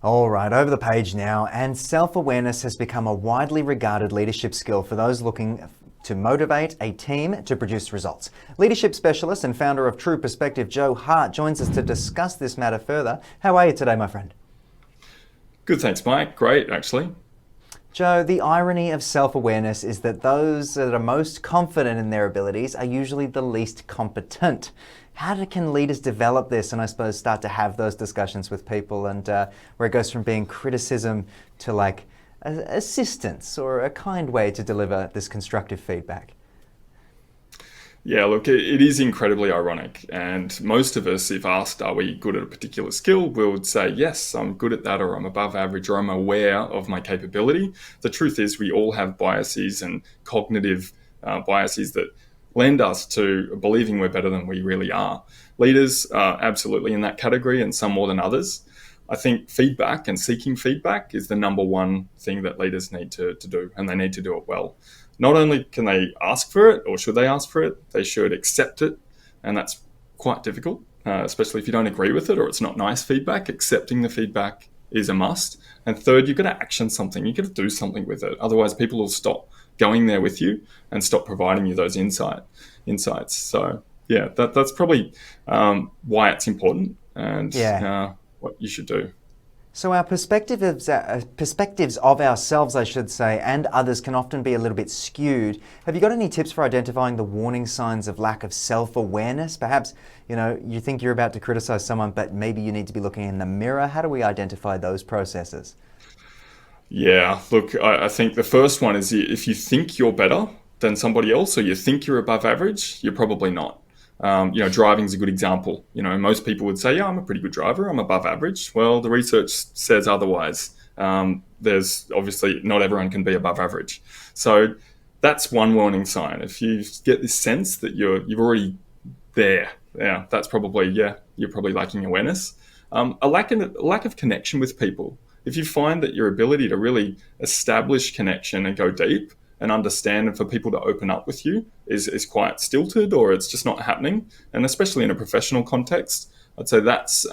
All right, over the page now, and self-awareness has become a widely regarded leadership skill for those looking to motivate a team to produce results. Leadership specialist and founder of True Perspective, Joe Hart, joins us to discuss this matter further. How are you today, my friend? Good, thanks, Mike. Great, actually. Joe, the irony of self-awareness is that those that are most confident in their abilities are usually the least competent. Can leaders develop this and I suppose start to have those discussions with people and where it goes from being criticism to like assistance or a kind way to deliver this constructive feedback? Yeah, look, it is incredibly ironic. And most of us, if asked, are we good at a particular skill, we would say, yes, I'm good at that, or I'm above average, or I'm aware of my capability. The truth is, we all have biases and cognitive biases that lend us to believing we're better than we really are. Leaders are absolutely in that category, and some more than others. I think feedback and seeking feedback is the number one thing that leaders need to do, and they need to do it well. Not only can they ask for it, or should they ask for it, they should accept it, and that's quite difficult, especially if you don't agree with it or it's not nice feedback. Accepting the feedback is a must. And third, you've got to action something. You've got to do something with it. Otherwise, people will stop going there with you and stop providing you those insights. So, yeah, that's probably why it's important and Yeah. what you should do. So our perspectives of ourselves, I should say, and others can often be a little bit skewed. Have you got any tips for identifying the warning signs of lack of self-awareness? Perhaps, you think you're about to criticize someone, but maybe you need to be looking in the mirror. How do we identify those processes? Yeah, look, I think the first one is if you think you're better than somebody else or you think you're above average, you're probably not. Driving is a good example. Most people would say, yeah, I'm a pretty good driver. I'm above average. Well, the research says otherwise. There's obviously not everyone can be above average. So that's one warning sign. If you get this sense that you're already there, yeah, that's probably, yeah, you're probably lacking awareness. A lack of connection with people. If you find that your ability to really establish connection and go deep and understand and for people to open up with you is quite stilted or it's just not happening, and especially in a professional context, I'd say that's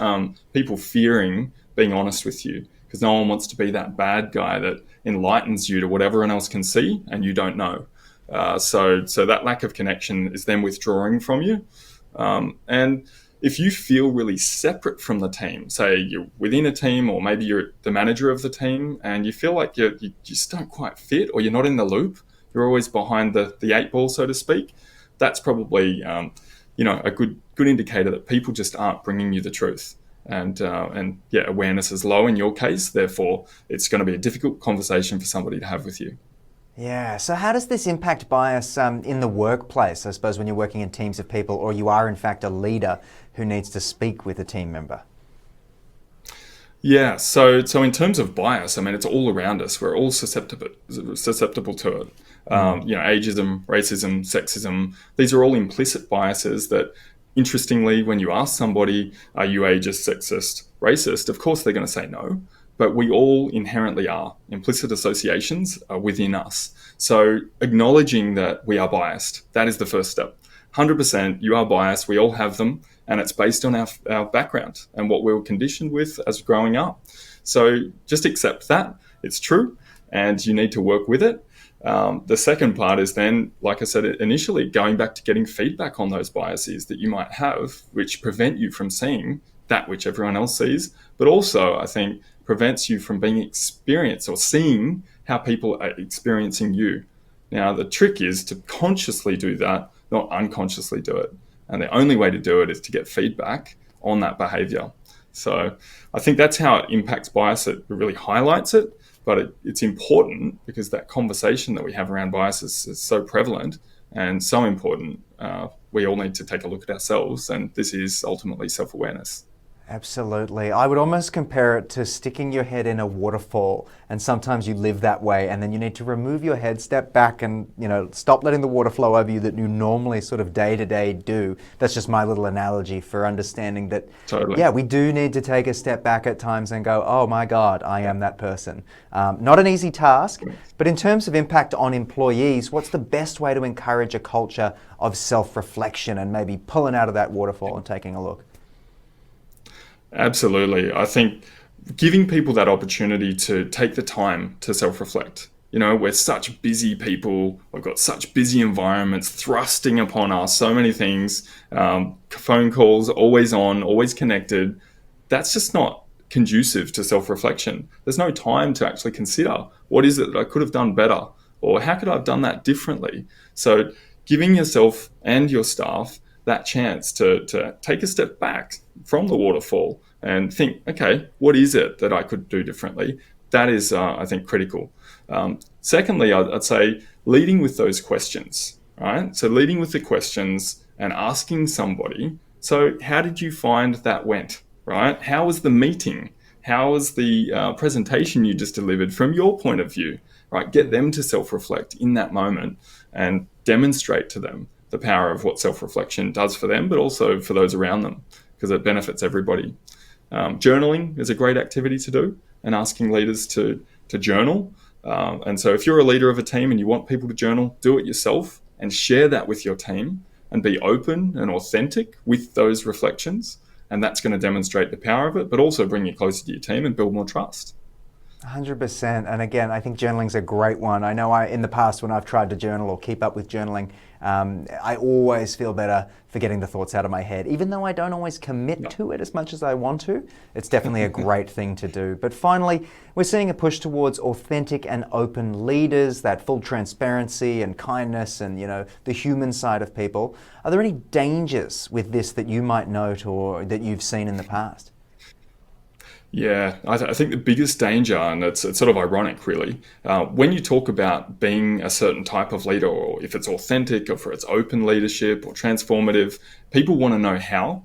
people fearing being honest with you because no one wants to be that bad guy that enlightens you to what everyone else can see and you don't know. So that lack of connection is them withdrawing from you. And if you feel really separate from the team, say you're within a team or maybe you're the manager of the team and you feel like you just don't quite fit or you're not in the loop, you're always behind the eight ball, so to speak, that's probably a good indicator that people just aren't bringing you the truth. And yeah, awareness is low in your case, therefore it's going to be a difficult conversation for somebody to have with you. Yeah, so how does this impact bias in the workplace, I suppose, when you're working in teams of people or you are in fact a leader who needs to speak with a team member? Yeah, so in terms of bias, I mean, it's all around us. We're all susceptible to it. Ageism, racism, sexism, these are all implicit biases that, interestingly, when you ask somebody, are you ageist, sexist, racist, of course they're going to say no. But we all inherently are. Implicit associations are within us. So acknowledging that we are biased, that is the first step. 100% you are biased, we all have them, and it's based on our background and what we were conditioned with as growing up. So just accept that, it's true, and you need to work with it. The second part is then, like I said initially, going back to getting feedback on those biases that you might have, which prevent you from seeing that which everyone else sees, but also, I think, prevents you from being experienced or seeing how people are experiencing you. Now, the trick is to consciously do that, not unconsciously do it. And the only way to do it is to get feedback on that behavior. So I think that's how it impacts bias. It really highlights it, but it's important because that conversation that we have around bias is so prevalent and so important. We all need to take a look at ourselves, and this is ultimately self-awareness. Absolutely. I would almost compare it to sticking your head in a waterfall, and sometimes you live that way and then you need to remove your head, step back and, stop letting the water flow over you that you normally sort of day to day do. That's just my little analogy for understanding that, Totally. yeah, we do need to take a step back at times and go, oh my God, I am that person. Not an easy task, but in terms of impact on employees, what's the best way to encourage a culture of self-reflection and maybe pulling out of that waterfall and taking a look? Absolutely. I think giving people that opportunity to take the time to self-reflect. We're such busy people. We've got such busy environments thrusting upon us, so many things, phone calls, always on, always connected. That's just not conducive to self-reflection. There's no time to actually consider, what is it that I could have done better? Or how could I have done that differently? So giving yourself and your staff that chance to take a step back from the waterfall and think, okay, what is it that I could do differently? That is, I think, critical. Secondly, I'd say leading with those questions, right? So leading with the questions and asking somebody, so how did you find that went, right? How was the meeting? How was the presentation you just delivered from your point of view, right? Get them to self-reflect in that moment and demonstrate to them the power of what self-reflection does for them, but also for those around them, because it benefits everybody. Journaling is a great activity to do, and asking leaders to journal. And so if you're a leader of a team and you want people to journal, do it yourself and share that with your team and be open and authentic with those reflections. And that's going to demonstrate the power of it, but also bring you closer to your team and build more trust. 100%. And again, I think journaling's a great one. I know in the past when I've tried to journal or keep up with journaling, I always feel better for getting the thoughts out of my head. Even though I don't always commit to it as much as I want to, it's definitely a great thing to do. But finally, we're seeing a push towards authentic and open leaders, that full transparency and kindness and, the human side of people. Are there any dangers with this that you might note or that you've seen in the past? Yeah, I think the biggest danger, and it's sort of ironic really, when you talk about being a certain type of leader, or if it's authentic or if it's open leadership or transformative, people want to know how.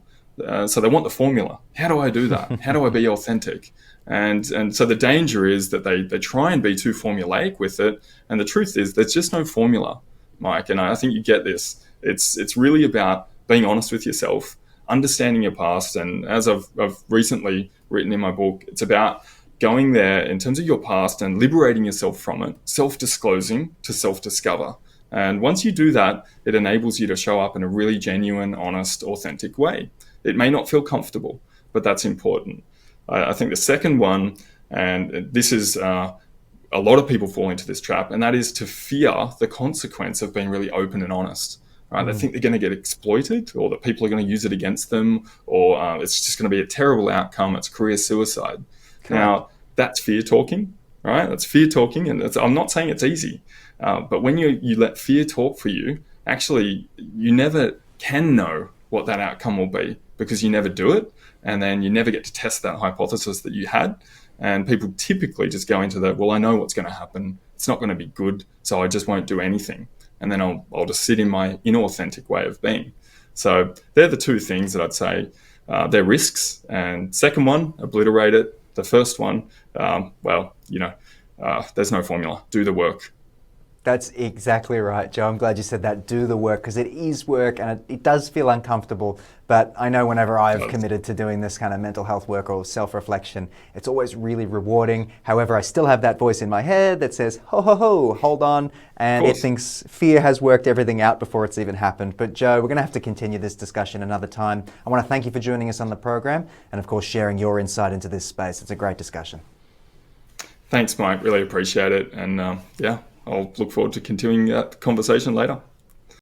So they want the formula. How do I do that? How do I be authentic? And so the danger is that they try and be too formulaic with it. And the truth is there's just no formula, Mike. And I think you get this. It's really about being honest with yourself, understanding your past. And as I've recently written in my book, it's about going there in terms of your past and liberating yourself from it, self-disclosing to self-discover. And once you do that, it enables you to show up in a really genuine, honest, authentic way. It may not feel comfortable, but that's important. I think the second one, and this is a lot of people fall into this trap, and that is to fear the consequence of being really open and honest. Right? They think they're going to get exploited, or that people are going to use it against them, or it's just going to be a terrible outcome. It's career suicide. Correct. Now, that's fear talking, right? That's fear talking, and I'm not saying it's easy, but when you let fear talk for you, actually, you never can know what that outcome will be because you never do it, and then you never get to test that hypothesis that you had. And people typically just go into that, well, I know what's going to happen. It's not going to be good, so I just won't do anything. And then I'll just sit in my inauthentic way of being. So they're the two things that I'd say they're risks. And second one, obliterate it. The first one, there's no formula. Do the work. That's exactly right, Joe. I'm glad you said that. Do the work, because it is work and it does feel uncomfortable. But I know whenever I've committed to doing this kind of mental health work or self-reflection, it's always really rewarding. However, I still have that voice in my head that says, ho, ho, ho, hold on. And it thinks fear has worked everything out before it's even happened. But Joe, we're going to have to continue this discussion another time. I want to thank you for joining us on the program and, of course, sharing your insight into this space. It's a great discussion. Thanks, Mike. Really appreciate it. And I'll look forward to continuing that conversation later.